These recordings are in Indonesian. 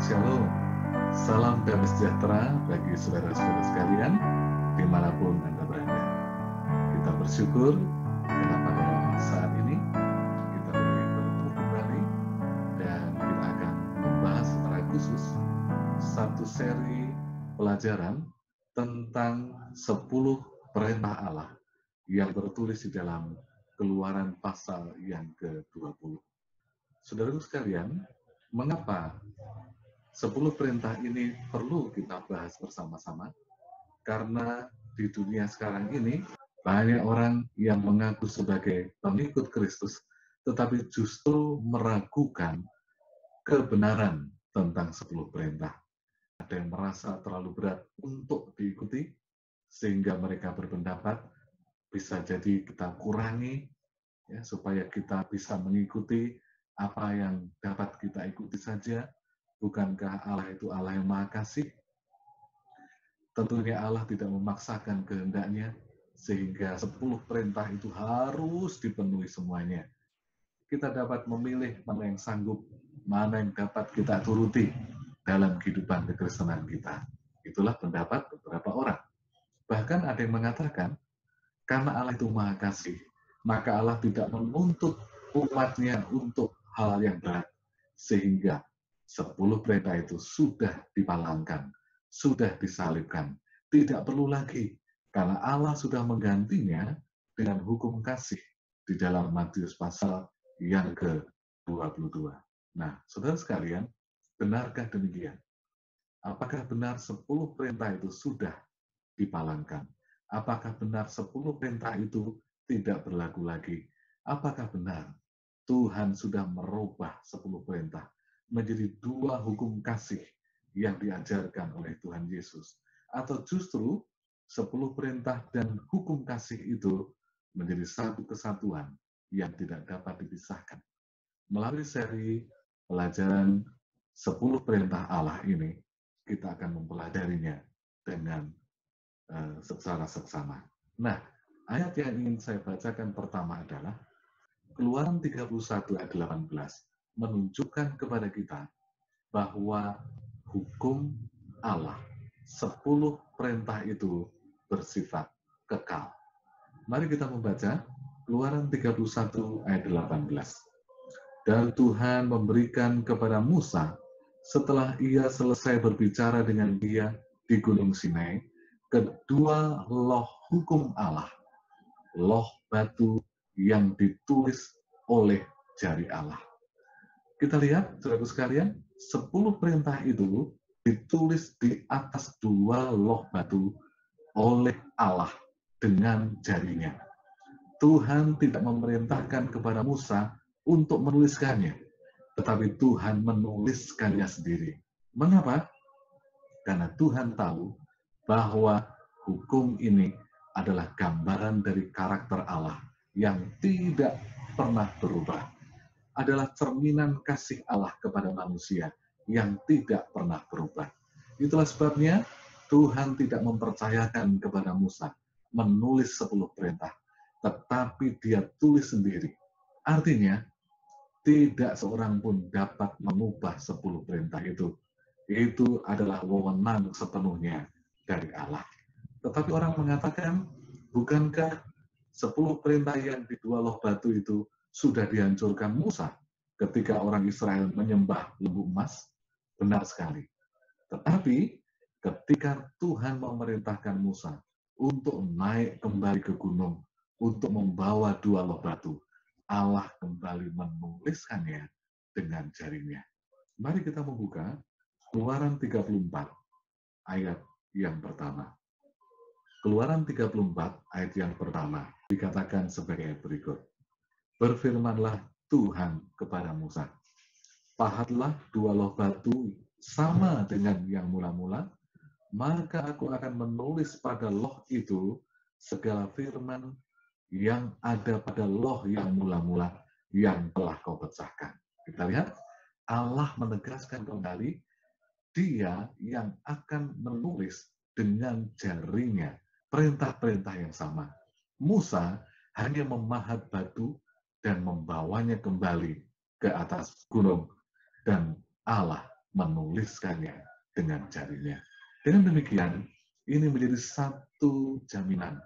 Shalom, salam damai sejahtera bagi saudara-saudara sekalian dimanapun Anda berada. Kita bersyukur karena pada saat ini kita boleh bertemu kembali dan kita akan membahas secara khusus satu seri pelajaran tentang 10 perintah Allah yang tertulis di dalam Keluaran pasal yang ke-20. Saudaraku sekalian, mengapa 10 perintah ini perlu kita bahas bersama-sama? Karena di dunia sekarang ini banyak orang yang mengaku sebagai pengikut Kristus, tetapi justru meragukan kebenaran tentang 10 perintah. Ada yang merasa terlalu berat untuk diikuti, sehingga mereka berpendapat bisa jadi kita kurangi, ya, supaya kita bisa mengikuti apa yang dapat kita ikuti saja. Bukankah Allah itu Allah yang Maha Kasih? Tentunya Allah tidak memaksakan kehendaknya, sehingga 10 perintah itu harus dipenuhi semuanya. Kita dapat memilih mana yang sanggup, mana yang dapat kita turuti dalam kehidupan kekristenan kita. Itulah pendapat beberapa orang. Bahkan ada yang mengatakan, karena Allah itu Maha Kasih, maka Allah tidak menuntut umatnya untuk hal yang berat, sehingga 10 perintah itu sudah dipalangkan, sudah disalibkan. Tidak perlu lagi, karena Allah sudah menggantinya dengan hukum kasih di dalam Matius pasal yang ke-22. Nah, saudara sekalian, benarkah demikian? Apakah benar 10 perintah itu sudah dipalangkan? Apakah benar 10 perintah itu tidak berlaku lagi? Apakah benar Tuhan sudah merubah 10 perintah menjadi 2 hukum kasih yang diajarkan oleh Tuhan Yesus? Atau justru 10 perintah dan hukum kasih itu menjadi satu kesatuan yang tidak dapat dipisahkan? Melalui seri pelajaran 10 perintah Allah ini, kita akan mempelajarinya dengan secara seksama. Nah, ayat yang ingin saya bacakan pertama adalah Keluaran 31 ayat 18, menunjukkan kepada kita bahwa hukum Allah, 10 perintah itu bersifat kekal. Mari kita membaca Keluaran 31 ayat 18. Dan Tuhan memberikan kepada Musa, setelah ia selesai berbicara dengan dia di Gunung Sinai, kedua loh hukum Allah, loh batu yang ditulis oleh jari Allah. Kita lihat, saudara sekalian, 10 perintah itu ditulis di atas 2 loh batu oleh Allah dengan jarinya. Tuhan tidak memerintahkan kepada Musa untuk menuliskannya, tetapi Tuhan menuliskannya sendiri. Mengapa? Karena Tuhan tahu bahwa hukum ini adalah gambaran dari karakter Allah yang tidak pernah berubah. Adalah cerminan kasih Allah kepada manusia yang tidak pernah berubah. Itulah sebabnya Tuhan tidak mempercayakan kepada Musa menulis 10 perintah, tetapi dia tulis sendiri. Artinya, tidak seorang pun dapat mengubah 10 perintah itu. Itu adalah wewenang sepenuhnya dari Allah. Tetapi orang mengatakan, bukankah 10 perintah yang di 2 loh batu itu sudah dihancurkan Musa ketika orang Israel menyembah lembu emas? Benar sekali. Tetapi ketika Tuhan memerintahkan Musa untuk naik kembali ke gunung, untuk membawa 2 loh batu, Allah kembali menuliskannya dengan jarinya. Mari kita membuka Keluaran 34 ayat yang pertama. Keluaran 34 ayat yang pertama dikatakan sebagai berikut. Berfirmanlah Tuhan kepada Musa, pahatlah 2 loh batu sama dengan yang mula-mula, maka aku akan menulis pada loh itu segala firman yang ada pada loh yang mula-mula yang telah kau pecahkan. Kita lihat, Allah menegaskan kembali, Dia yang akan menulis dengan jarinya perintah-perintah yang sama. Musa hanya memahat batu dan membawanya kembali ke atas gunung, dan Allah menuliskannya dengan jarinya. Dengan demikian, ini menjadi satu jaminan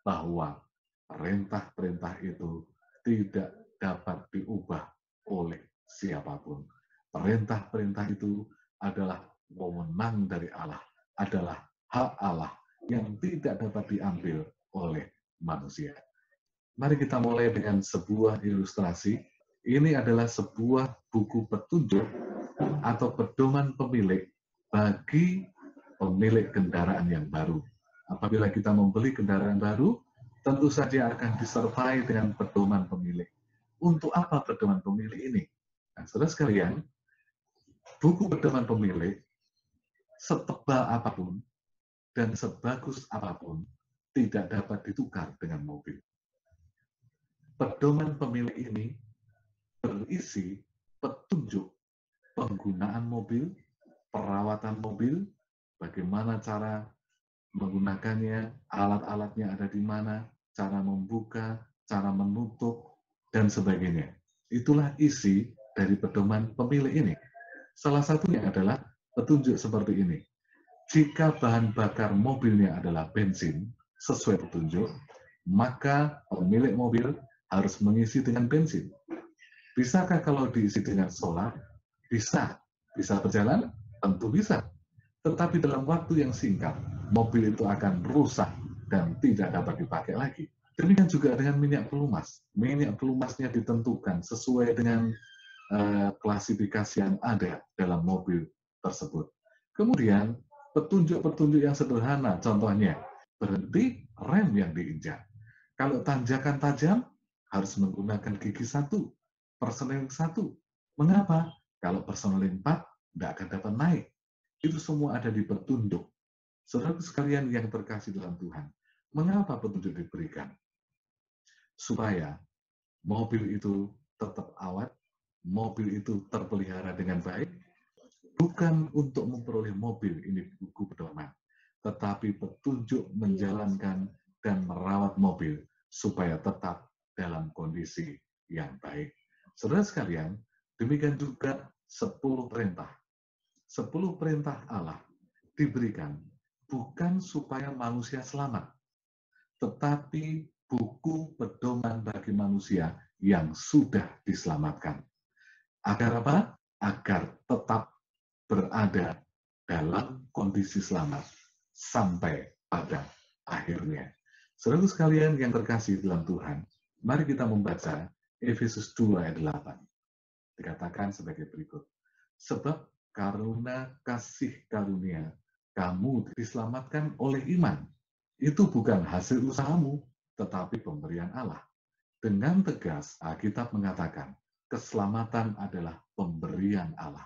bahwa perintah-perintah itu tidak dapat diubah oleh siapapun. Perintah-perintah itu adalah wewenang dari Allah, adalah hak Allah yang tidak dapat diambil oleh manusia. Mari kita mulai dengan sebuah ilustrasi. Ini adalah sebuah buku petunjuk atau pedoman pemilik bagi pemilik kendaraan yang baru. Apabila kita membeli kendaraan baru, tentu saja akan disertai dengan pedoman pemilik. Untuk apa pedoman pemilik ini? Nah, saudara sekalian, buku pedoman pemilik setebal apapun dan sebagus apapun tidak dapat ditukar dengan mobil. Pedoman pemilik ini berisi petunjuk penggunaan mobil, perawatan mobil, bagaimana cara menggunakannya, alat-alatnya ada di mana, cara membuka, cara menutup, dan sebagainya. Itulah isi dari pedoman pemilik ini. Salah satunya adalah petunjuk seperti ini. Jika bahan bakar mobilnya adalah bensin, sesuai petunjuk, maka pemilik mobil harus mengisi dengan bensin. Bisakah kalau diisi dengan solar? Bisa. Bisa berjalan? Tentu bisa. Tetapi dalam waktu yang singkat, mobil itu akan rusak dan tidak dapat dipakai lagi. Demikian juga dengan minyak pelumas. Minyak pelumasnya ditentukan sesuai dengan klasifikasi yang ada dalam mobil tersebut. Kemudian, petunjuk-petunjuk yang sederhana, contohnya, berhenti, rem yang diinjak. Kalau tanjakan tajam, harus menggunakan gigi 1, perseneling 1. Mengapa? Kalau perseneling 4, tidak akan dapat naik. Itu semua ada di petunjuk. Saudara sekalian yang terkasih dalam Tuhan, mengapa petunjuk diberikan? Supaya mobil itu tetap awet, mobil itu terpelihara dengan baik, bukan untuk memperoleh mobil, ini buku pedoman, tetapi petunjuk menjalankan dan merawat mobil supaya tetap dalam kondisi yang baik. Saudara sekalian, demikian juga 10 perintah. 10 perintah Allah diberikan bukan supaya manusia selamat, tetapi buku pedoman bagi manusia yang sudah diselamatkan. Agar apa? Agar tetap berada dalam kondisi selamat sampai pada akhirnya. Saudara sekalian yang terkasih dalam Tuhan, mari kita membaca Efesus 2 ayat 8. Dikatakan sebagai berikut. Sebab karena kasih karunia kamu diselamatkan oleh iman. Itu bukan hasil usahamu, tetapi pemberian Allah. Dengan tegas, Alkitab mengatakan, keselamatan adalah pemberian Allah.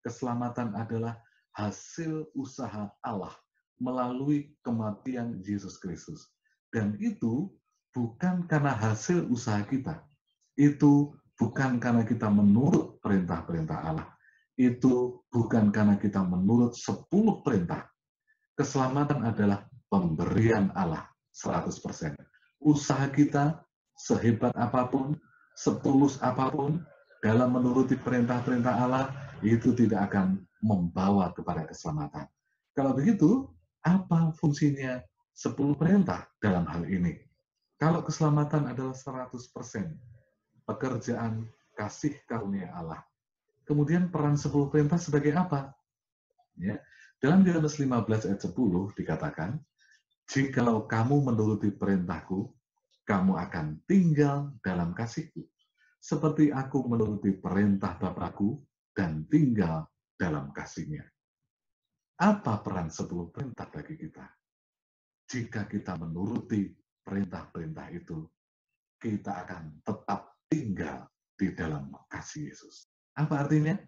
Keselamatan adalah hasil usaha Allah melalui kematian Yesus Kristus. Dan itu bukan karena hasil usaha kita. Itu bukan karena kita menurut perintah-perintah Allah. Itu bukan karena kita menurut 10 perintah. Keselamatan adalah pemberian Allah 100%. Usaha kita sehebat apapun, setulus apapun, dalam menuruti perintah-perintah Allah, itu tidak akan membawa kepada keselamatan. Kalau begitu, apa fungsinya 10 perintah dalam hal ini? Kalau keselamatan adalah 100%, pekerjaan kasih karunia Allah. Kemudian peran 10 perintah sebagai apa? Ya. Dalam Yohanes 15 ayat 10 dikatakan, jikalau kamu menuruti perintahku, kamu akan tinggal dalam kasihku. Seperti aku menuruti perintah Bapakku dan tinggal dalam kasihnya. Apa peran 10 perintah bagi kita? Jika kita menuruti perintah-perintah itu, kita akan tetap tinggal di dalam kasih Yesus. Apa artinya?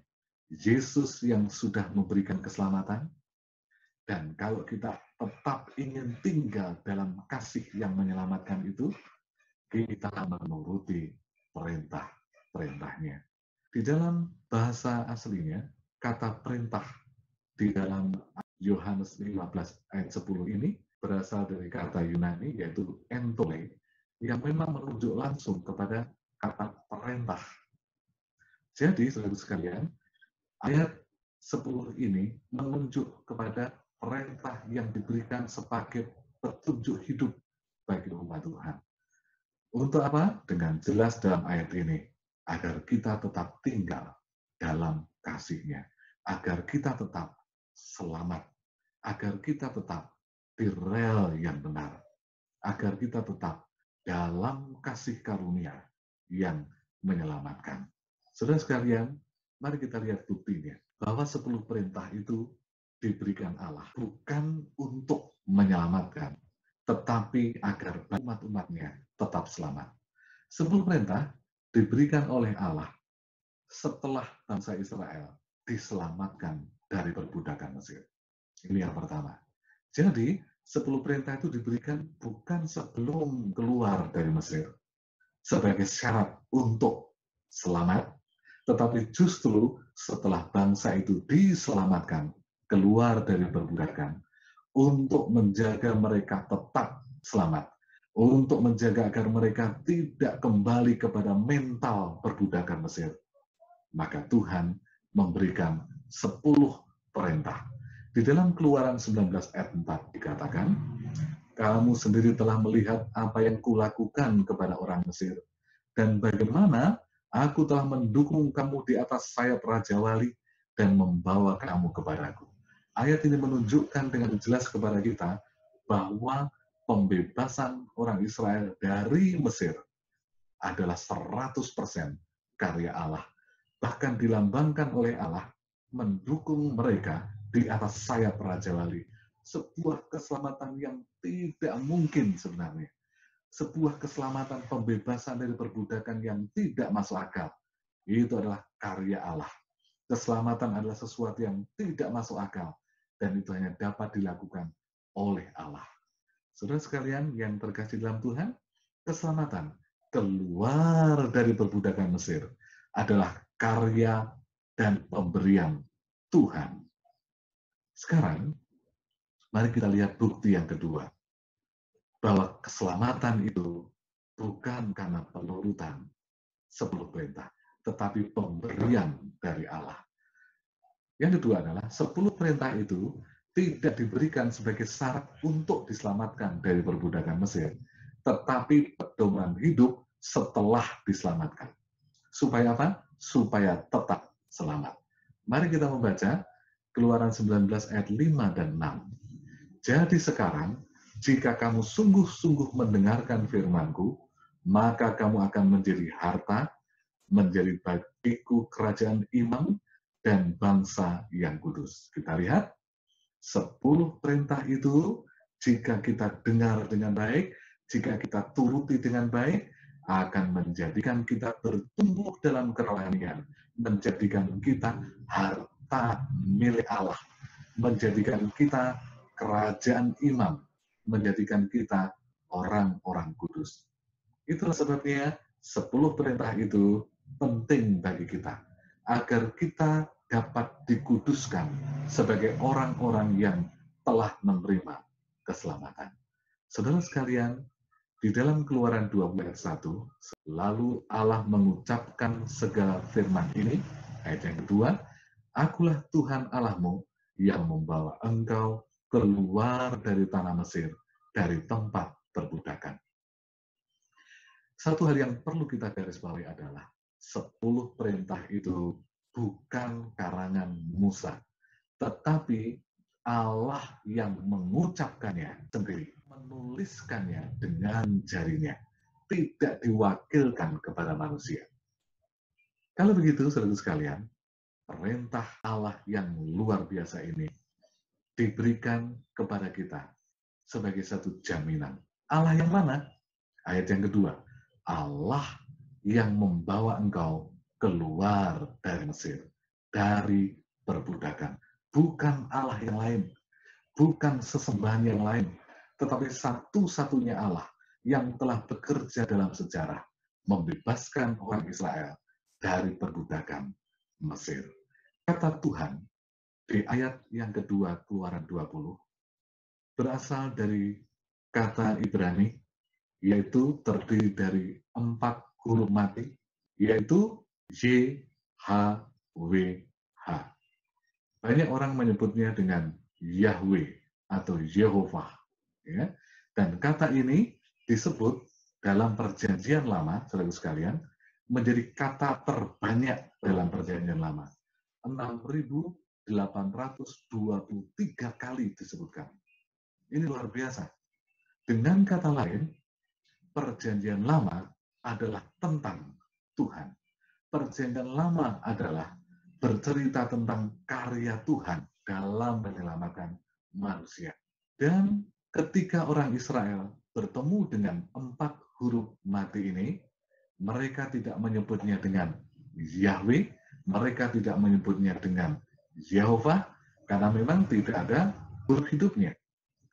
Yesus yang sudah memberikan keselamatan, dan kalau kita tetap ingin tinggal dalam kasih yang menyelamatkan itu, kita menuruti perintah-perintahnya. Di dalam bahasa aslinya, kata perintah di dalam Yohanes 15 ayat 10 ini berasal dari kata Yunani, yaitu entole, yang memang merujuk langsung kepada kata perintah. Jadi, saudara sekalian, ayat 10 ini menunjuk kepada perintah yang diberikan sebagai petunjuk hidup bagi umat Tuhan. Untuk apa? Dengan jelas dalam ayat ini, agar kita tetap tinggal dalam kasih-Nya, agar kita tetap selamat, agar kita tetap di rel yang benar, agar kita tetap dalam kasih karunia yang menyelamatkan. Saudara sekalian, mari kita lihat buktinya, bahwa 10 perintah itu diberikan Allah bukan untuk menyelamatkan, tetapi agar umat-umatnya tetap selamat. 10 perintah diberikan oleh Allah setelah bangsa Israel diselamatkan dari perbudakan Mesir. Ini yang pertama. Jadi, 10 perintah itu diberikan bukan sebelum keluar dari Mesir sebagai syarat untuk selamat, tetapi justru setelah bangsa itu diselamatkan keluar dari perbudakan, untuk menjaga mereka tetap selamat, untuk menjaga agar mereka tidak kembali kepada mental perbudakan Mesir. Maka Tuhan memberikan 10 perintah. Di dalam Keluaran 19 ayat 4 dikatakan, kamu sendiri telah melihat apa yang kulakukan kepada orang Mesir, dan bagaimana aku telah mendukung kamu di atas sayap Raja Wali dan membawa kamu kepadaku. Ayat ini menunjukkan dengan jelas kepada kita bahwa pembebasan orang Israel dari Mesir adalah 100% karya Allah. Bahkan dilambangkan oleh Allah mendukung mereka di atas sayap Raja Wali. Sebuah keselamatan yang tidak mungkin sebenarnya. Sebuah keselamatan pembebasan dari perbudakan yang tidak masuk akal. Itu adalah karya Allah. Keselamatan adalah sesuatu yang tidak masuk akal. Dan itu hanya dapat dilakukan oleh Allah. Saudara sekalian yang terkasih dalam Tuhan, keselamatan keluar dari perbudakan Mesir adalah karya dan pemberian Tuhan. Sekarang, mari kita lihat bukti yang kedua. Bahwa keselamatan itu bukan karena penurutan 10 perintah, tetapi pemberian dari Allah. Yang kedua adalah 10 perintah itu tidak diberikan sebagai syarat untuk diselamatkan dari perbudakan Mesir, tetapi pedoman hidup setelah diselamatkan. Supaya apa? Supaya tetap selamat. Mari kita membaca Keluaran 19 ayat 5 dan 6. Jadi sekarang, jika kamu sungguh-sungguh mendengarkan firman-Ku, maka kamu akan menjadi harta, menjadi bagiku kerajaan imam, dan bangsa yang kudus. Kita lihat, 10 perintah itu, jika kita dengar dengan baik, jika kita turuti dengan baik, akan menjadikan kita bertumbuh dalam kerohanian, menjadikan kita harta milik Allah, menjadikan kita kerajaan imam, menjadikan kita orang-orang kudus. Itulah sebabnya 10 perintah itu penting bagi kita, agar kita dapat dikuduskan sebagai orang-orang yang telah menerima keselamatan. Saudara sekalian, di dalam Keluaran 20 ayat 1, lalu Allah mengucapkan segala firman ini, ayat yang kedua, Akulah Tuhan Allahmu yang membawa engkau keluar dari tanah Mesir, dari tempat perbudakan. Satu hal yang perlu kita garis bawahi adalah 10 perintah itu bukan karangan Musa, tetapi Allah yang mengucapkannya sendiri, menuliskannya dengan jarinya, tidak diwakilkan kepada manusia. Kalau begitu, saudara sekalian, perintah Allah yang luar biasa ini diberikan kepada kita sebagai satu jaminan. Allah yang mana? Ayat yang kedua, Allah yang membawa engkau keluar dari Mesir, dari perbudakan. Bukan Allah yang lain, bukan sesembahan yang lain, tetapi satu-satunya Allah yang telah bekerja dalam sejarah, membebaskan orang Israel dari perbudakan Mesir. Kata Tuhan di ayat yang kedua Keluaran 20 berasal dari kata Ibrani, yaitu terdiri dari 4 huruf mati, yaitu YHWH. Banyak orang menyebutnya dengan Yahweh atau Yehovah. Ya. Dan kata ini disebut dalam perjanjian lama, saudara sekalian, menjadi kata terbanyak dalam perjanjian lama. 6.823 kali disebutkan. Ini luar biasa. Dengan kata lain, perjanjian lama adalah tentang Tuhan. Perjanjian lama adalah bercerita tentang karya Tuhan dalam menyelamatkan manusia. Dan ketika orang Israel bertemu dengan 4 huruf mati ini, mereka tidak menyebutnya dengan Yahweh, mereka tidak menyebutnya dengan Yehovah, karena memang tidak ada huruf hidupnya.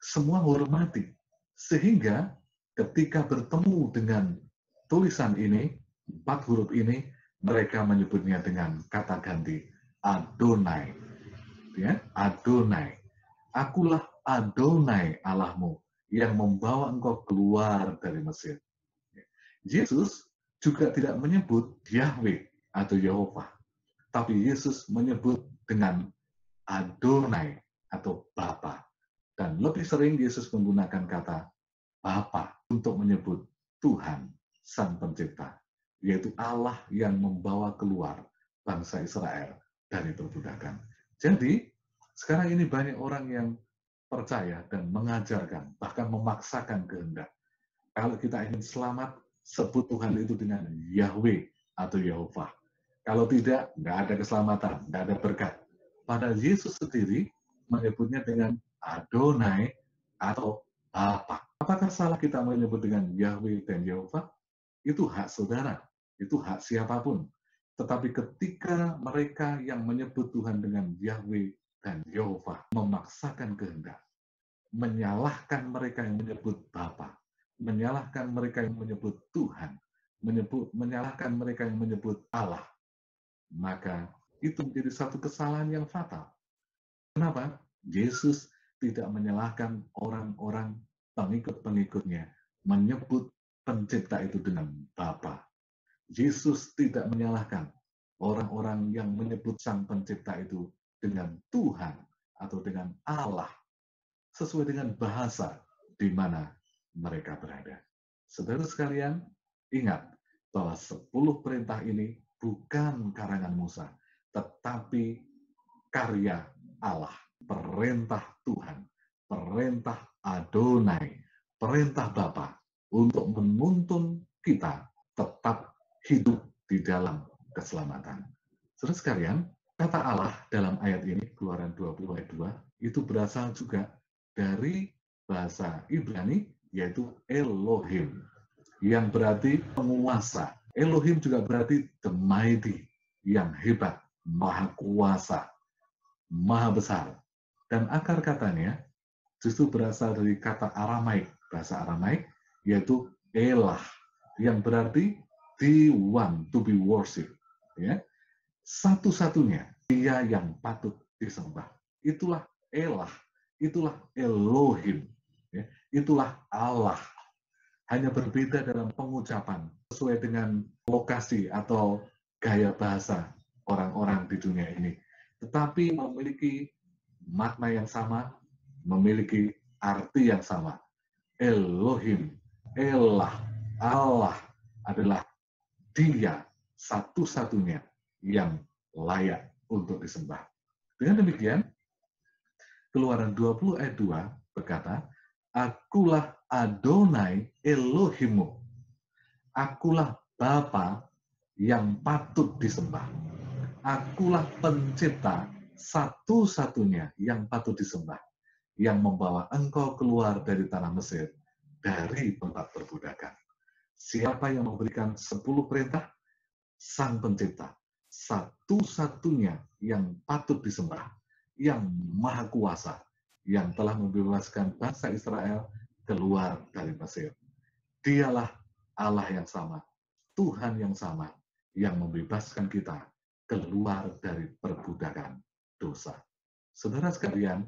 Semua huruf mati. Sehingga ketika bertemu dengan tulisan ini, 4 huruf ini, mereka menyebutnya dengan kata ganti Adonai. Ya, Adonai. Akulah Adonai Allahmu yang membawa engkau keluar dari Mesir. Yesus juga tidak menyebut Yahweh atau Yehovah, tapi Yesus menyebut dengan Adonai atau Bapa. Dan lebih sering Yesus menggunakan kata Bapa untuk menyebut Tuhan Sang Pencipta, yaitu Allah yang membawa keluar bangsa Israel dari perbudakan. Jadi, sekarang ini banyak orang yang percaya dan mengajarkan, bahkan memaksakan kehendak. Kalau kita ingin selamat, sebut Tuhan itu dengan Yahweh atau Yehovah. Kalau tidak, nggak ada keselamatan, nggak ada berkat. Padahal Yesus sendiri menyebutnya dengan Adonai atau Bapa. Apakah salah kita menyebut dengan Yahweh dan Yehovah? Itu hak saudara, itu hak siapapun. Tetapi ketika mereka yang menyebut Tuhan dengan Yahweh dan Yehovah memaksakan kehendak, menyalahkan mereka yang menyebut Bapa, menyalahkan mereka yang menyebut Tuhan, menyalahkan mereka yang menyebut Allah, maka itu menjadi satu kesalahan yang fatal. Kenapa? Yesus tidak menyalahkan orang-orang pengikut-pengikutnya menyebut pencipta itu dengan Bapa. Yesus tidak menyalahkan orang-orang yang menyebut sang pencipta itu dengan Tuhan atau dengan Allah sesuai dengan bahasa di mana mereka berada. Saudara sekalian, ingat bahwa 10 perintah ini bukan karangan Musa, tetapi karya Allah, perintah Tuhan, perintah Adonai, perintah Bapa untuk menuntun kita tetap hidup di dalam keselamatan. Saudara sekalian, kata Allah dalam ayat ini, Keluaran 20 ayat 2, itu berasal juga dari bahasa Ibrani, yaitu Elohim, yang berarti penguasa. Elohim juga berarti the mighty, yang hebat, maha kuasa, maha besar. Dan akar katanya justru berasal dari kata Aramaik, bahasa Aramaik, yaitu Elah, yang berarti the one to be worshipped. Ya. Satu-satunya, dia yang patut disembah. Itulah Elah, itulah Elohim, ya. Itulah Allah. Hanya berbeda dalam pengucapan, sesuai dengan lokasi atau gaya bahasa orang-orang di dunia ini. Tetapi memiliki makna yang sama, memiliki arti yang sama. Elohim, Elah, Allah adalah dia satu-satunya yang layak untuk disembah. Dengan demikian, Keluaran 20 ayat 2 berkata, Akulah Adonai Elohimmu. Akulah Bapa yang patut disembah. Akulah pencipta satu-satunya yang patut disembah, yang membawa engkau keluar dari tanah Mesir, dari tempat perbudakan. Siapa yang memberikan 10 perintah? Sang pencipta, satu-satunya yang patut disembah, yang maha kuasa, yang telah membebaskan bangsa Israel keluar dari Mesir. Dialah Allah yang sama, Tuhan yang sama, yang membebaskan kita keluar dari perbudakan dosa. Saudara sekalian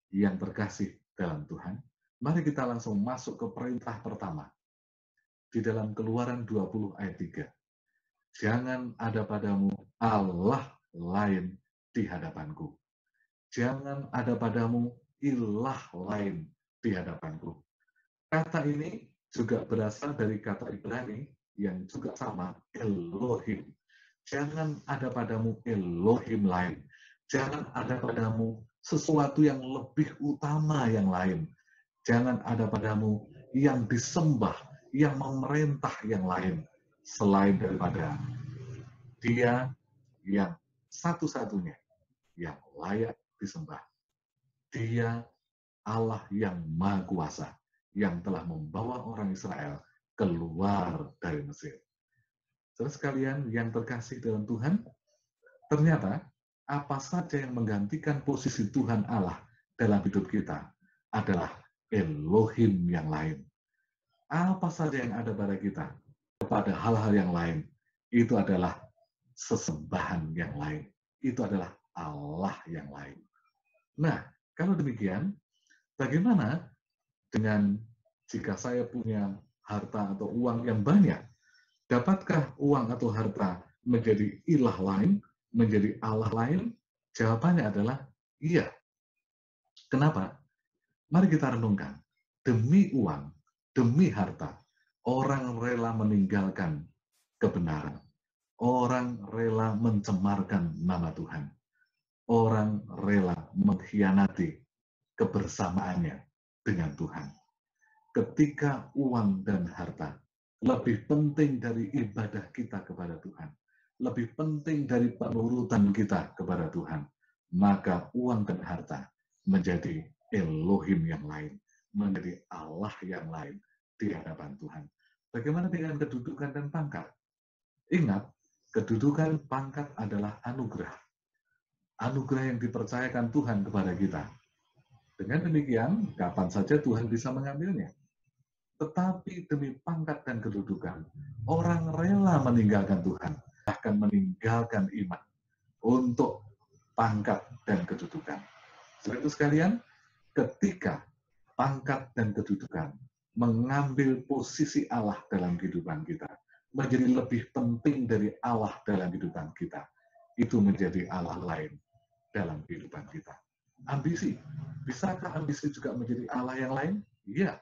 yang terkasih dalam Tuhan, mari kita langsung masuk ke perintah pertama. Di dalam Keluaran 20 ayat 3. Jangan ada padamu Allah lain di hadapanku. Jangan ada padamu ilah lain di hadapanku. Kata ini juga berasal dari kata Ibrani yang juga sama, Elohim. Jangan ada padamu Elohim lain. Jangan ada padamu sesuatu yang lebih utama yang lain. Jangan ada padamu yang disembah, yang memerintah yang lain. Selain daripada Dia yang satu-satunya yang layak disembah. Dia Allah yang Maha Kuasa, yang telah membawa orang Israel keluar dari Mesir. Terus kalian yang terkasih dalam Tuhan, ternyata apa saja yang menggantikan posisi Tuhan Allah dalam hidup kita adalah Elohim yang lain. Apa saja yang ada pada kita, kepada hal-hal yang lain, itu adalah sesembahan yang lain. Itu adalah Allah yang lain. Nah, kalau demikian, bagaimana dengan jika saya punya harta atau uang yang banyak? Dapatkah uang atau harta menjadi ilah lain, menjadi Allah lain? Jawabannya adalah iya. Kenapa? Mari kita renungkan. Demi uang, demi harta, orang rela meninggalkan kebenaran. Orang rela mencemarkan nama Tuhan. Orang rela mengkhianati kebersamaannya dengan Tuhan. Ketika uang dan harta lebih penting dari ibadah kita kepada Tuhan, lebih penting dari penurutan kita kepada Tuhan, maka uang dan harta menjadi Elohim yang lain, menjadi Allah yang lain di hadapan Tuhan. Bagaimana dengan kedudukan dan pangkat? Ingat, kedudukan pangkat adalah anugerah. Anugerah yang dipercayakan Tuhan kepada kita. Dengan demikian, kapan saja Tuhan bisa mengambilnya. Tetapi demi pangkat dan kedudukan, orang rela meninggalkan Tuhan, bahkan meninggalkan iman untuk pangkat dan kedudukan. Setelah itu sekalian, ketika pangkat dan kedudukan mengambil posisi Allah dalam kehidupan kita, menjadi lebih penting dari Allah dalam kehidupan kita, itu menjadi Allah lain dalam kehidupan kita. Ambisi, bisakah ambisi juga menjadi Allah yang lain? Iya.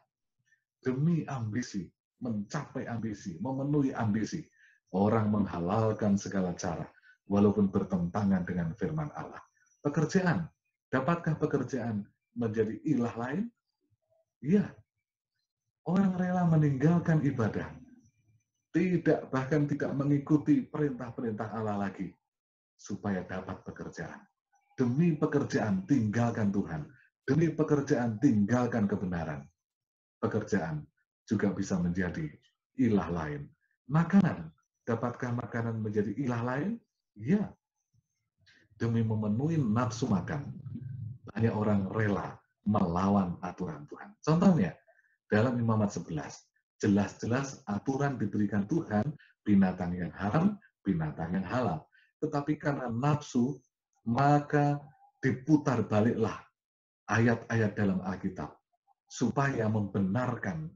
Demi ambisi, mencapai ambisi, memenuhi ambisi, orang menghalalkan segala cara, walaupun bertentangan dengan firman Allah. Pekerjaan, dapatkah pekerjaan menjadi ilah lain? Iya. Orang rela meninggalkan ibadah, bahkan tidak mengikuti perintah-perintah Allah lagi, supaya dapat pekerjaan. Demi pekerjaan, tinggalkan Tuhan. Demi pekerjaan, tinggalkan kebenaran. Pekerjaan juga bisa menjadi ilah lain. Makanan, dapatkah makanan menjadi ilah lain? Ya. Demi memenuhi nafsu makan, banyak orang rela melawan aturan Tuhan. Contohnya, dalam Imamat 11, jelas-jelas aturan diberikan Tuhan, binatang yang haram, binatang yang halal. Tetapi karena nafsu, maka diputar baliklah ayat-ayat dalam Alkitab supaya membenarkan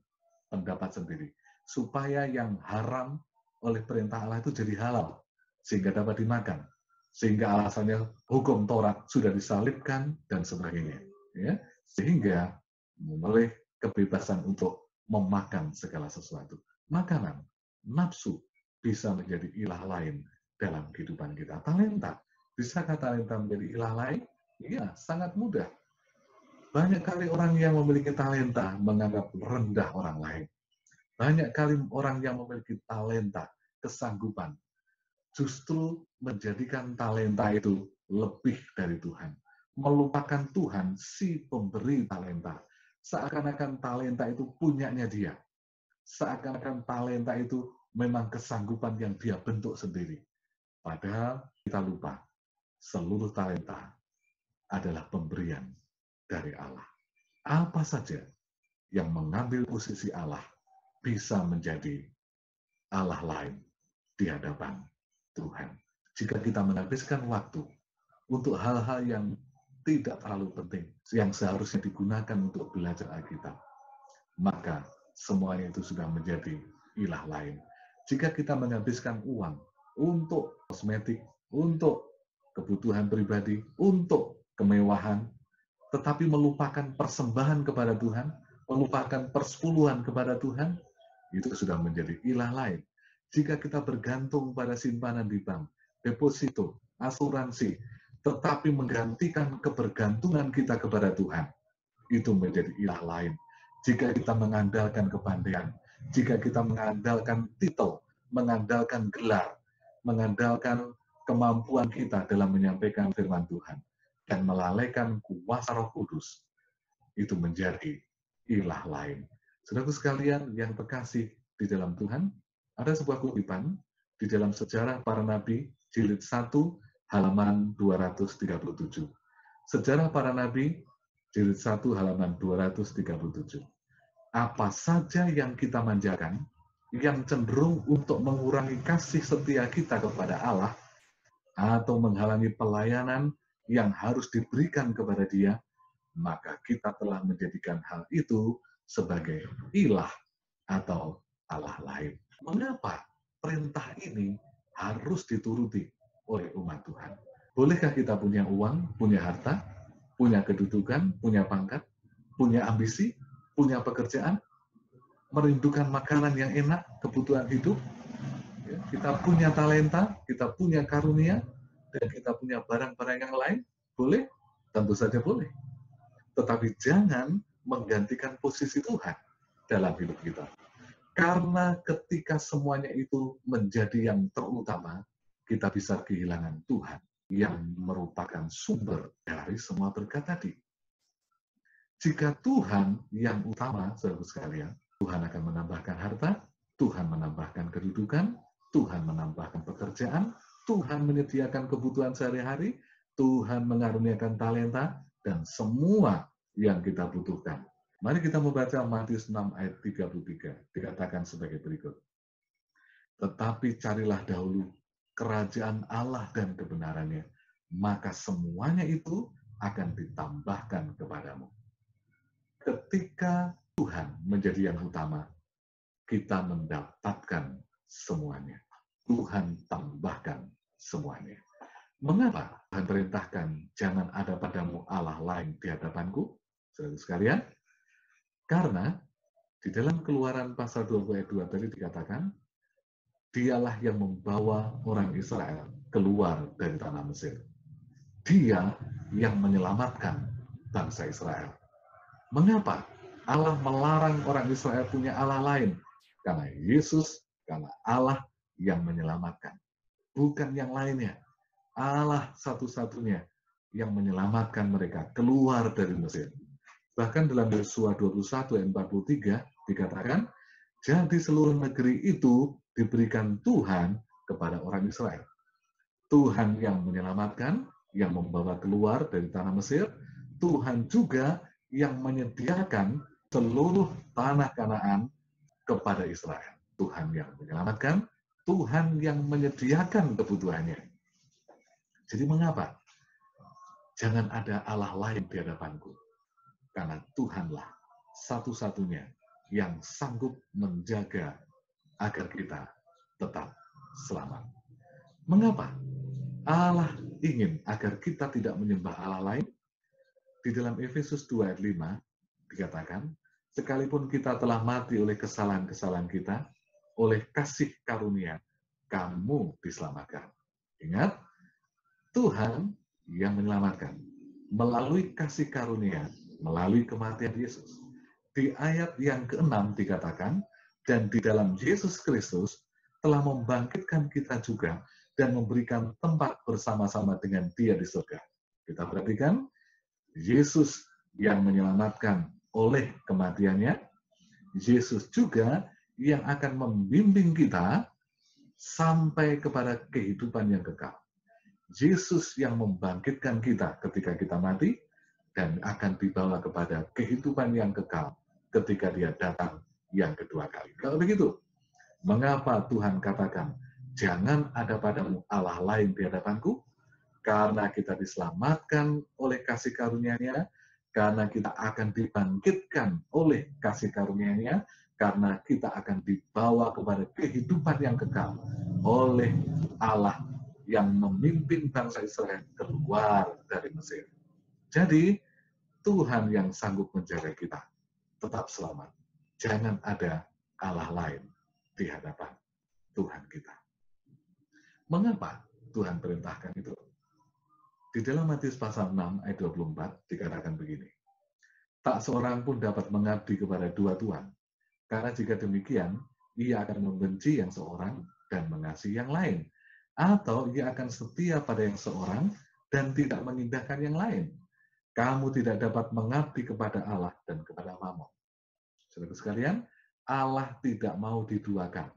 pendapat sendiri. Supaya yang haram oleh perintah Allah itu jadi halal. Sehingga dapat dimakan. Sehingga alasannya hukum Taurat sudah disalibkan dan sebagainya. Ya? Sehingga memilih kebebasan untuk memakan segala sesuatu. Makanan, nafsu bisa menjadi ilah lain dalam kehidupan kita. Talenta, bisakah talenta menjadi ilah lain? Iya, sangat mudah. Banyak kali orang yang memiliki talenta menganggap rendah orang lain. Banyak kali orang yang memiliki talenta, kesanggupan, justru menjadikan talenta itu lebih dari Tuhan. Melupakan Tuhan, si pemberi talenta. Seakan-akan talenta itu punyanya dia. Seakan-akan talenta itu memang kesanggupan yang dia bentuk sendiri. Padahal kita lupa, seluruh talenta adalah pemberian dari Allah. Apa saja yang mengambil posisi Allah bisa menjadi Allah lain di hadapan Tuhan. Jika kita menghabiskan waktu untuk hal-hal yang tidak terlalu penting, yang seharusnya digunakan untuk belajar Alkitab, maka semuanya itu sudah menjadi ilah lain. Jika kita menghabiskan uang untuk kosmetik, untuk kebutuhan pribadi, untuk kemewahan, tetapi melupakan persembahan kepada Tuhan, melupakan persepuluhan kepada Tuhan, itu sudah menjadi ilah lain. Jika kita bergantung pada simpanan di bank, deposito, asuransi, tetapi menggantikan kebergantungan kita kepada Tuhan, itu menjadi ilah lain. Jika kita mengandalkan kepandaian, jika kita mengandalkan titel, mengandalkan gelar, mengandalkan kemampuan kita dalam menyampaikan firman Tuhan, dan melalaikan kuasa Roh Kudus, itu menjadi ilah lain. Saudaraku sekalian yang terkasih di dalam Tuhan, ada sebuah kutipan di dalam Sejarah Para Nabi, jilid 1, halaman 237. Sejarah Para Nabi, jilid 1, halaman 237. Apa saja yang kita manjakan, yang cenderung untuk mengurangi kasih setia kita kepada Allah, atau menghalangi pelayanan yang harus diberikan kepada Dia, maka kita telah menjadikan hal itu sebagai ilah atau Allah lain. Mengapa perintah ini harus dituruti oleh umat Tuhan? Bolehkah kita punya uang, punya harta, punya kedudukan, punya pangkat, punya ambisi, punya pekerjaan, merindukan makanan yang enak, kebutuhan hidup, kita punya talenta, kita punya karunia, dan kita punya barang-barang yang lain? Boleh? Tentu saja boleh. Tetapi jangan menggantikan posisi Tuhan dalam hidup kita. Karena ketika semuanya itu menjadi yang terutama, kita bisa kehilangan Tuhan yang merupakan sumber dari semua berkat tadi. Jika Tuhan yang utama, saudara sekalian, Tuhan akan menambahkan harta, Tuhan menambahkan kedudukan, Tuhan menambahkan pekerjaan, Tuhan menyediakan kebutuhan sehari-hari, Tuhan mengaruniakan talenta, dan semua yang kita butuhkan. Mari kita membaca Matius 6 ayat 33, dikatakan sebagai berikut. Tetapi carilah dahulu kerajaan Allah dan kebenarannya, maka semuanya itu akan ditambahkan kepadamu. Ketika Tuhan menjadi yang utama, kita mendapatkan semuanya. Tuhan tambahkan semuanya. Mengapa Tuhan perintahkan jangan ada padamu Allah lain di hadapanku? Saudara sekalian, karena di dalam Keluaran pasal 20 ayat 2 tadi dikatakan, dialah yang membawa orang Israel keluar dari tanah Mesir. Dia yang menyelamatkan bangsa Israel. Mengapa Allah melarang orang Israel punya Allah lain? Karena Yesus, karena Allah yang menyelamatkan. Bukan yang lainnya. Allah satu-satunya yang menyelamatkan mereka keluar dari Mesir. Bahkan dalam Yosua 21 ayat 43 dikatakan, jadi seluruh negeri itu diberikan Tuhan kepada orang Israel. Tuhan yang menyelamatkan, yang membawa keluar dari tanah Mesir, Tuhan juga yang menyediakan seluruh tanah Kanaan kepada Israel. Tuhan yang menyelamatkan, Tuhan yang menyediakan kebutuhannya. Jadi mengapa? Jangan ada Allah lain di hadapanku. Karena Tuhanlah satu-satunya yang sanggup menjaga agar kita tetap selamat. Mengapa? Allah ingin agar kita tidak menyembah Allah lain. Di dalam Efesus 2 ayat 5 dikatakan, sekalipun kita telah mati oleh kesalahan-kesalahan kita, oleh kasih karunia, kamu diselamatkan. Ingat, Tuhan yang menyelamatkan melalui kasih karunia, melalui kematian Yesus. Di ayat yang ke-6 dikatakan, dan di dalam Yesus Kristus telah membangkitkan kita juga dan memberikan tempat bersama-sama dengan Dia di surga. Kita perhatikan, Yesus yang menyelamatkan oleh kematiannya, Yesus juga yang akan membimbing kita sampai kepada kehidupan yang kekal. Yesus yang membangkitkan kita ketika kita mati, dan akan dibawa kepada kehidupan yang kekal ketika Dia datang yang kedua kali. Kalau begitu, mengapa Tuhan katakan, jangan ada padamu Allah lain di hadapanku? Karena kita diselamatkan oleh kasih karunia-Nya, karena kita akan dibangkitkan oleh kasih karunia-Nya, karena kita akan dibawa kepada kehidupan yang kekal oleh Allah yang memimpin bangsa Israel keluar dari Mesir. Jadi, Tuhan yang sanggup menjaga kita tetap selamat. Jangan ada Allah lain di hadapan Tuhan kita. Mengapa Tuhan perintahkan itu? Di dalam Matius pasal 6 ayat 24 dikatakan begini. Tak seorang pun dapat mengabdi kepada dua tuan, karena jika demikian, ia akan membenci yang seorang dan mengasihi yang lain. Atau ia akan setia pada yang seorang dan tidak mengindahkan yang lain. Kamu tidak dapat mengabdi kepada Allah dan kepada Mammon. Saudara sekalian, Allah tidak mau diduakan.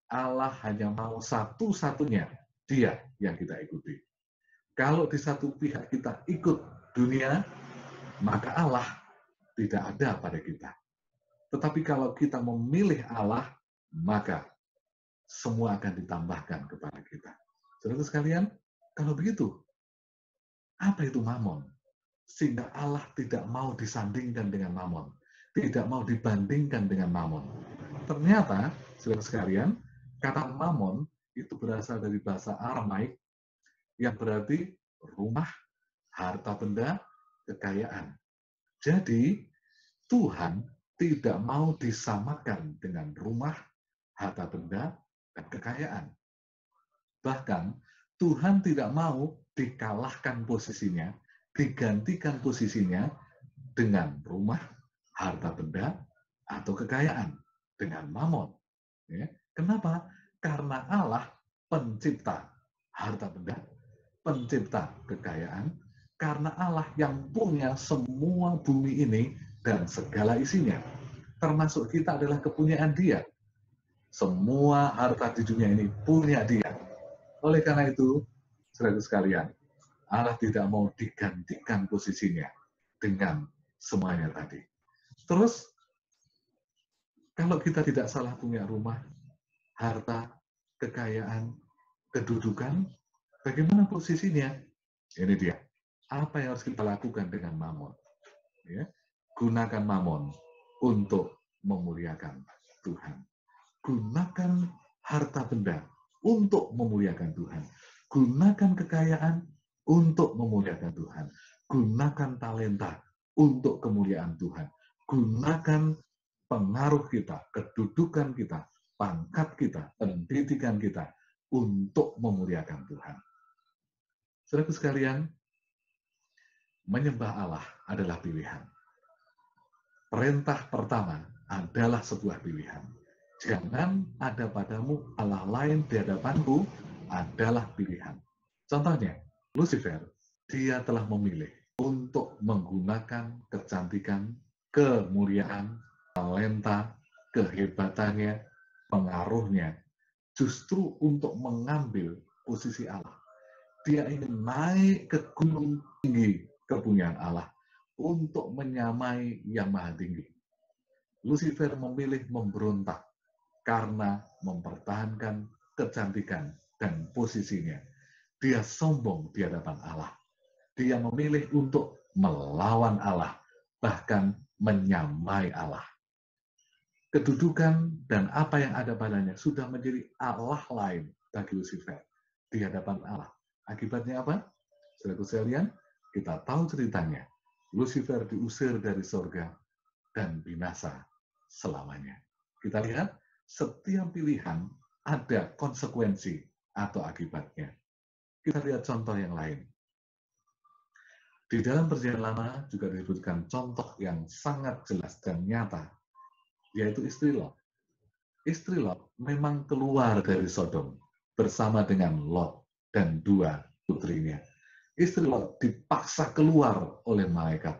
Allah hanya mau satu-satunya, Dia yang kita ikuti. Kalau di satu pihak kita ikut dunia, maka Allah tidak ada pada kita. Tetapi kalau kita memilih Allah, maka semua akan ditambahkan kepada kita. Saudara sekalian, kalau begitu, apa itu Mammon? Sehingga Allah tidak mau disandingkan dengan Mammon, tidak mau dibandingkan dengan Mammon. Ternyata, saudara sekalian, kata Mammon itu berasal dari bahasa Aramaik yang berarti rumah, harta benda, kekayaan. Jadi, Tuhan tidak mau disamakan dengan rumah, harta benda, dan kekayaan. Bahkan, Tuhan tidak mau dikalahkan posisinya, digantikan posisinya dengan rumah, harta benda, atau kekayaan, dengan Mammon. Ya. Kenapa? Karena Allah pencipta harta benda, pencipta kekayaan, karena Allah yang punya semua bumi ini dan segala isinya. Termasuk kita adalah kepunyaan Dia. Semua harta di dunia ini punya Dia. Oleh karena itu, saudara sekalian, Allah tidak mau digantikan posisinya dengan semuanya tadi. Terus, kalau kita tidak salah punya rumah, harta, kekayaan, kedudukan, bagaimana posisinya? Ini dia. Apa yang harus kita lakukan dengan Mammon? Ya, gunakan Mammon untuk memuliakan Tuhan. Gunakan harta benda untuk memuliakan Tuhan. Gunakan kekayaan untuk memuliakan Tuhan. Gunakan talenta untuk kemuliaan Tuhan. Gunakan pengaruh kita, kedudukan kita, pangkat kita, pendidikan kita untuk memuliakan Tuhan. Saudara sekalian, menyembah Allah adalah pilihan. Perintah pertama adalah sebuah pilihan. Jangan ada padamu Allah lain di hadapanku adalah pilihan. Contohnya, Lucifer, dia telah memilih untuk menggunakan kecantikan, kemuliaan, talenta, kehebatannya, pengaruhnya, justru untuk mengambil posisi Allah. Dia ingin naik ke gunung tinggi kepunyaan Allah untuk menyamai yang maha tinggi. Lucifer memilih memberontak karena mempertahankan kecantikan dan posisinya. Dia sombong di hadapan Allah. Dia memilih untuk melawan Allah, bahkan menyamai Allah. Kedudukan dan apa yang ada padanya sudah menjadi Allah lain bagi Lucifer di hadapan Allah. Akibatnya apa? Saudara sekalian, kita tahu ceritanya. Lucifer diusir dari sorga dan binasa selamanya. Kita lihat, setiap pilihan ada konsekuensi atau akibatnya. Kita lihat contoh yang lain. Di dalam Perjanjian Lama juga disebutkan contoh yang sangat jelas dan nyata, yaitu istri Lot. Istri Lot memang keluar dari Sodom bersama dengan Lot dan dua putrinya. Istri Lot dipaksa keluar oleh malaikat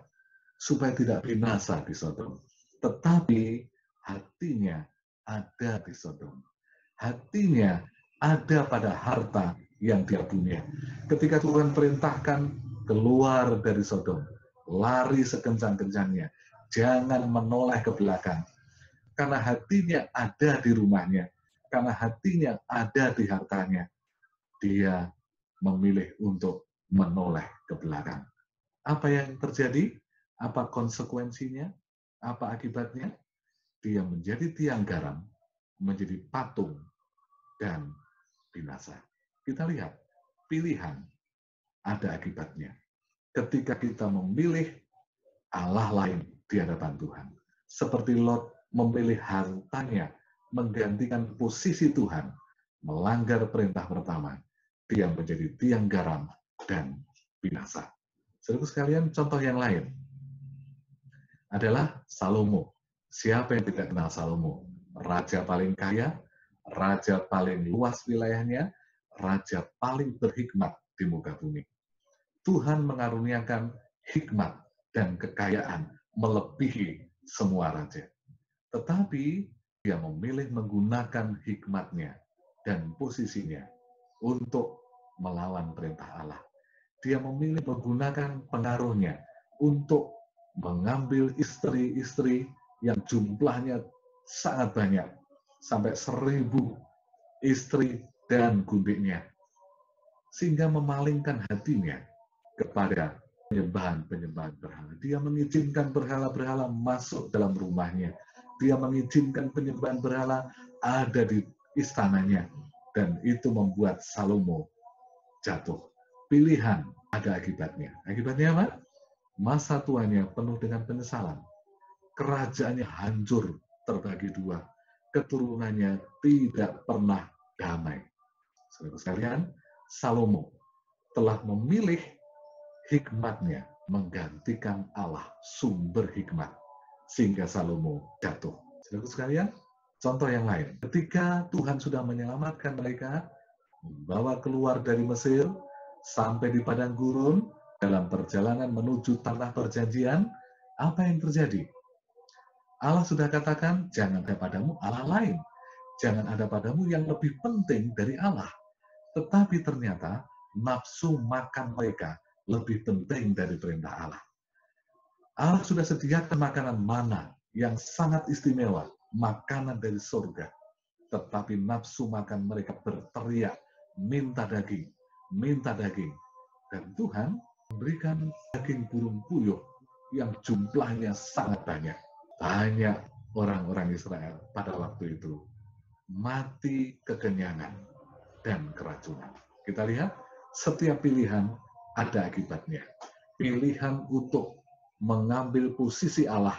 supaya tidak binasa di Sodom. Tetapi hatinya ada di Sodom. Hatinya ada pada harta yang dia punya. Ketika Tuhan perintahkan keluar dari Sodom, lari sekencang-kencangnya, jangan menoleh ke belakang. Karena hatinya ada di rumahnya, karena hatinya ada di hartanya, dia memilih untuk menoleh ke belakang. Apa yang terjadi? Apa konsekuensinya? Apa akibatnya? Dia menjadi tiang garam, menjadi patung, dan binasa. Kita lihat, pilihan ada akibatnya. ketika kita memilih Allah lain di hadapan Tuhan. Seperti Lot memilih hartanya menggantikan posisi Tuhan, melanggar perintah pertama, dia menjadi tiang garam dan binasa. Saudaraku sekalian, contoh yang lain adalah Salomo. Siapa yang tidak kenal Salomo? Raja paling kaya, raja paling luas wilayahnya, raja paling berhikmat di muka bumi. Tuhan mengaruniakan hikmat dan kekayaan melebihi semua raja. Tetapi dia memilih menggunakan hikmatnya dan posisinya untuk melawan perintah Allah. Dia memilih menggunakan pengaruhnya untuk mengambil istri-istri yang jumlahnya sangat banyak, sampai 1.000 istri dan gundiknya, sehingga memalingkan hatinya kepada penyembahan-penyembahan berhala. Dia mengizinkan berhala-berhala masuk dalam rumahnya. Dia mengizinkan penyembahan berhala ada di istananya. Dan itu membuat Salomo jatuh. Pilihan ada akibatnya. Akibatnya apa? Masa tuanya penuh dengan penyesalan. Kerajaannya hancur, terbagi dua. Keturunannya tidak pernah damai. Saudara sekalian, Salomo telah memilih hikmatnya menggantikan Allah, sumber hikmat, sehingga Salomo jatuh. Saudara sekalian, contoh yang lain. Ketika Tuhan sudah menyelamatkan mereka, membawa keluar dari Mesir, sampai di padang gurun, dalam perjalanan menuju tanah perjanjian, apa yang terjadi? Allah sudah katakan, jangan ada padamu Allah lain. Jangan ada padamu yang lebih penting dari Allah. Tetapi ternyata, nafsu makan mereka lebih penting dari perintah Allah. Allah sudah sediakan makanan mana yang sangat istimewa, makanan dari surga. Tetapi nafsu makan mereka berteriak, minta daging, minta daging. Dan Tuhan memberikan daging burung puyuh yang jumlahnya sangat banyak. Banyak orang-orang Israel pada waktu itu mati kekenyangan dan keracunan. Kita lihat, setiap pilihan ada akibatnya. Pilihan untuk mengambil posisi Allah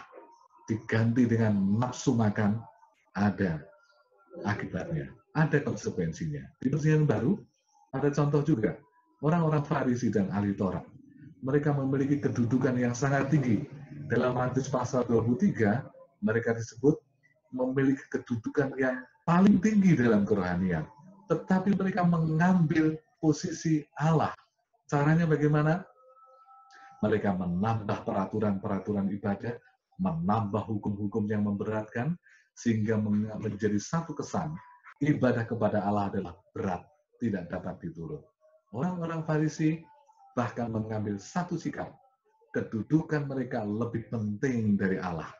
diganti dengan nafsu makan, ada akibatnya, ada konsekuensinya. Di Perjanjian Baru, ada contoh juga, orang-orang Farisi dan ahli Taurat. Mereka memiliki kedudukan yang sangat tinggi. Dalam Matius pasal 23, mereka disebut memiliki kedudukan yang paling tinggi dalam kerohanian. Tetapi mereka mengambil posisi Allah. Caranya bagaimana? Mereka menambah peraturan-peraturan ibadah, menambah hukum-hukum yang memberatkan, sehingga menjadi satu kesan, ibadah kepada Allah adalah berat, tidak dapat diturut. Orang-orang Farisi bahkan mengambil satu sikap, kedudukan mereka lebih penting dari Allah.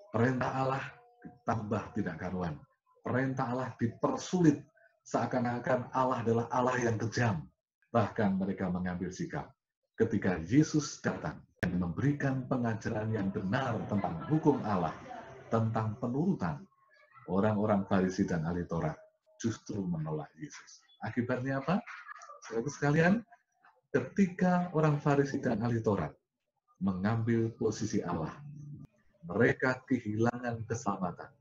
Perintah Allah ditambah tidak karuan. Perintah Allah dipersulit, seakan-akan Allah adalah Allah yang kejam. Bahkan mereka mengambil sikap, ketika Yesus datang dan memberikan pengajaran yang benar tentang hukum Allah, tentang penurutan, orang-orang Farisi dan ahli Taurat justru menolak Yesus. Akibatnya apa? Saudara sekalian, ketika orang Farisi dan ahli Taurat mengambil posisi Allah, mereka kehilangan keselamatan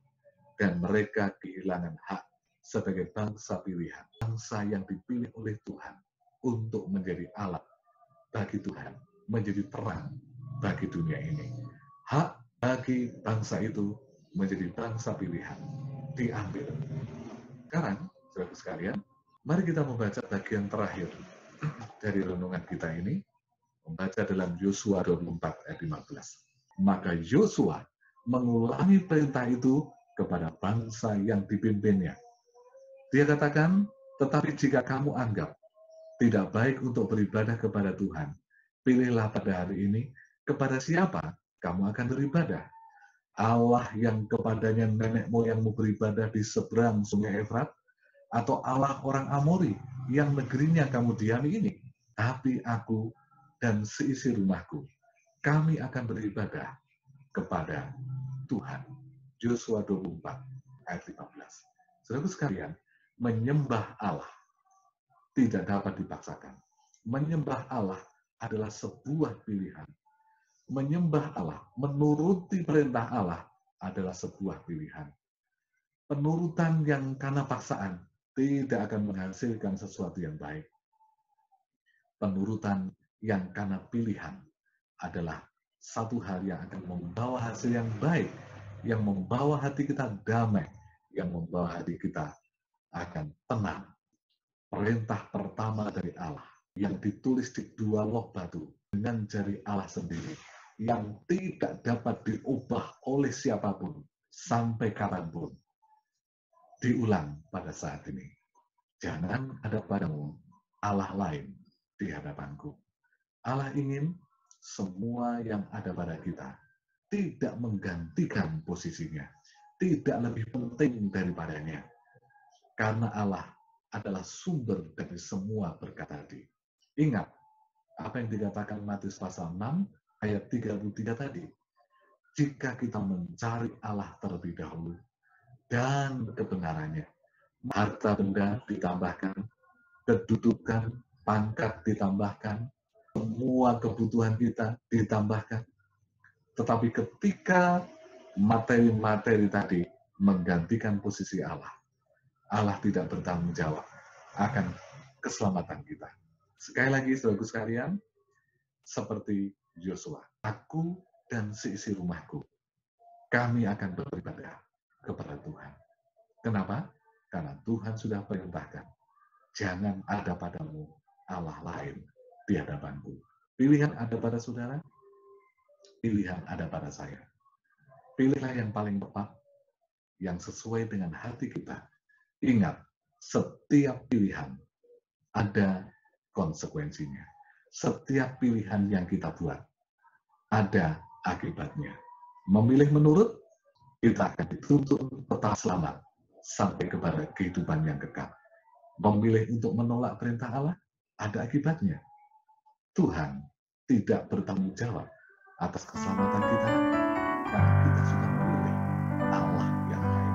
dan mereka kehilangan hak sebagai bangsa pilihan, bangsa yang dipilih oleh Tuhan untuk menjadi alat bagi Tuhan, menjadi terang bagi dunia ini. Hak bagi bangsa itu menjadi bangsa pilihan diambil. Sekarang, saudara sekalian, mari kita membaca bagian terakhir dari renungan kita ini, membaca dalam Yosua 24 ayat 15. Maka Yosua mengulangi perintah itu kepada bangsa yang dipimpinnya. Dia katakan, tetapi jika kamu anggap tidak baik untuk beribadah kepada Tuhan, pilihlah pada hari ini kepada siapa kamu akan beribadah. Allah yang kepadanya nenek moyangmu beribadah di seberang sungai Efrat, atau Allah orang Amori yang negerinya kamu diami ini. Tapi aku dan seisi rumahku, kami akan beribadah kepada Tuhan. Yosua 24 ayat 15. Saudara sekalian, menyembah Allah tidak dapat dipaksakan. Menyembah Allah adalah sebuah pilihan. Menyembah Allah, menuruti perintah Allah adalah sebuah pilihan. Penurutan yang karena paksaan tidak akan menghasilkan sesuatu yang baik. Penurutan yang karena pilihan adalah satu hal yang akan membawa hasil yang baik, yang membawa hati kita damai, yang membawa hati kita akan tenang. Perintah pertama dari Allah yang ditulis di dua loh batu dengan jari Allah sendiri, yang tidak dapat diubah oleh siapapun sampai kapanpun. Diulang pada saat ini. Jangan ada padamu Allah lain di hadapanku. Allah ingin semua yang ada pada kita tidak menggantikan posisinya, tidak lebih penting daripadanya. Karena Allah adalah sumber dari semua berkat tadi. Ingat apa yang dikatakan Matius pasal 6 ayat 33 tadi. Jika kita mencari Allah terlebih dahulu dan kebenarannya, harta benda ditambahkan, kedudukan, pangkat ditambahkan, semua kebutuhan kita ditambahkan. Tetapi ketika materi-materi tadi menggantikan posisi Allah, Allah tidak bertanggung jawab akan keselamatan kita. Sekali lagi, saudaraku sekalian, seperti Yosua, aku dan seisi rumahku, kami akan beribadah kepada Tuhan. Kenapa? Karena Tuhan sudah perintahkan, jangan ada padamu Allah lain di hadapanku. Pilihan ada pada saudara, pilihan ada pada saya. Pilihlah yang paling tepat, yang sesuai dengan hati kita. Ingat, setiap pilihan ada konsekuensinya. Setiap pilihan yang kita buat ada akibatnya. Memilih menurut, kita akan dituntut tetap selamat sampai kepada kehidupan yang kekal. Memilih untuk menolak perintah Allah, ada akibatnya. Tuhan tidak bertanggung jawab atas keselamatan kita, karena kita sudah memilih Allah yang lain.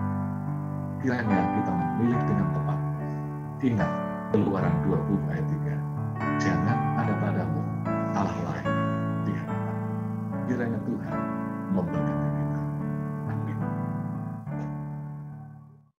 Kiranya kita memilih dengan tepat. Ingat, Keluaran 20 ayat 3.